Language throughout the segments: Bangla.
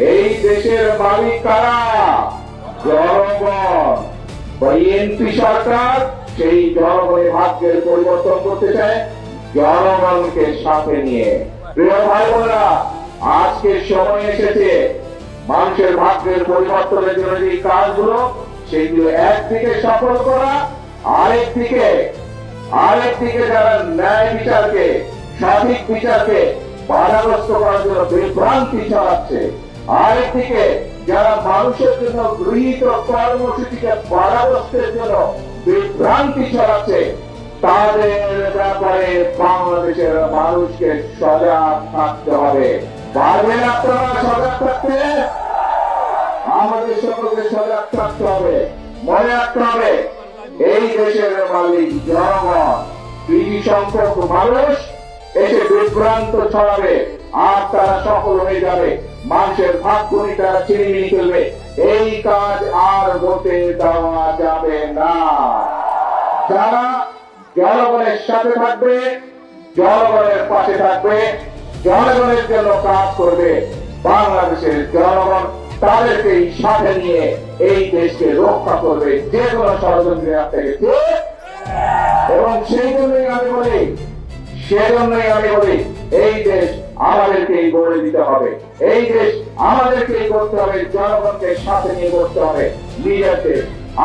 এই দেশের মালিক কারা? জনগণ। বিএনপি সরকার সেই জনগণের ভাগ্যের পরিবর্তন করতে চায় জনগণকে সাথে নিয়ে। প্রিয় ভাই বোনেরা, আজকে সময় এসেছে মানুষের ভাগ্যের পরিবর্তনের জন্য যে কাজগুলো সেগুলো একদিকে সফল করা, আরেকদিকে যারা ন্যায় বিচারকে, সঠিক বিচারকে বাধাগ্রস্ত করার জন্য বিভ্রান্তি ছড়াচ্ছে, আরেকদিকে যারা মানুষের জন্য গৃহীত কর্মসূচিকে বাধাগ্রস্তের জন্য বিভ্রান্তি ছড়াচ্ছে, তাদের ব্যাপারে বাংলাদেশের মানুষকে সজাগ থাকতে হবে। পারবেন আপনারা সজাগ থাকতে? আমাদের সকলকে সজাগ থাকতে হবে। মনে রাখতে হবে এই দেশের মালিক জনগণ। বিধি সংখ্যক মানুষ এসে বিভ্রান্ত ছড়াবে আর তারা সফল হয়ে যাবে, মানুষের ভাগ্যনি তারা ছিনিয়ে ফেলবে। এই কাজ আর হতে দেওয়া যাবে না। যারা জনগণের সাথে থাকবে, জনগণের পাশে থাকবে, জনগণের জন্য কাজ করবে, বাংলাদেশের জনগণ তাদেরকেই সাথে নিয়ে এই দেশকে রক্ষা করবে যে কোনো ষড়যন্ত্রের হাত থেকে। এবং সেজন্যই আমি বলি এই দেশ আমাদেরকেই গড়ে দিতে হবে, এই দেশ আমাদেরকেই করতে হবে, জনগণকে সাথে নিয়ে করতে হবে। নিজের দেশ,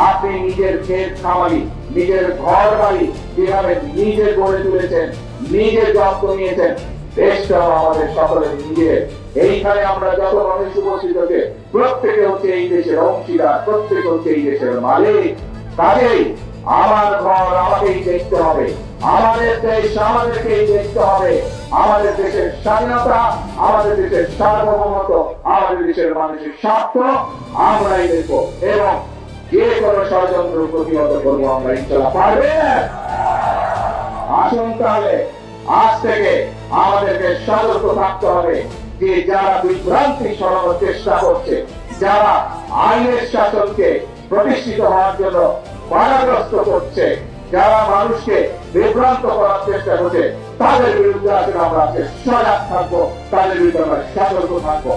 আপনি নিজের ক্ষেত খামারি, নিজের ঘর বাড়ি যেভাবে নিজে গড়ে তুলেছেন, নিজে যত্ন নিয়েছেন, দেশটাও আমাদের সকলের নিজের। এইখানে আমরা যত মানুষ উপস্থিত হচ্ছে প্রত্যেকে হচ্ছে এই দেশের অংশীদার, প্রত্যেকে হচ্ছে এই দেশের মালিক। কাজেই আমার ঘর আমাকেই দেখতে হবে, আমাদের দেশ আমাদেরকেই দেখতে হবে। আমাদের দেশের স্বাধীনতা, আমাদের দেশের সার্বভৌমত্ব, আমাদের দেশের মানুষের স্বার্থ আমরাই দেখবো এবং যে কোনো ষড়যন্ত্র প্রতিহত করবো আমরা। ইনশাআল্লাহ পারবে। আসুন তাহলে আজ থেকে আমাদেরকে সতর্ক থাকতে হবে যে যারা বিভ্রান্তি ছড়ানোর চেষ্টা করছে, যারা আইনের শাসনকে প্রতিষ্ঠিত হওয়ার জন্য বাধাগ্রস্ত করছে, যারা মানুষকে বিভ্রান্ত করার চেষ্টা করছে, তাদের বিরুদ্ধে আজকে আমরা সজাগ থাকবো, তাদের বিরুদ্ধে আমরা সতর্ক থাকবো।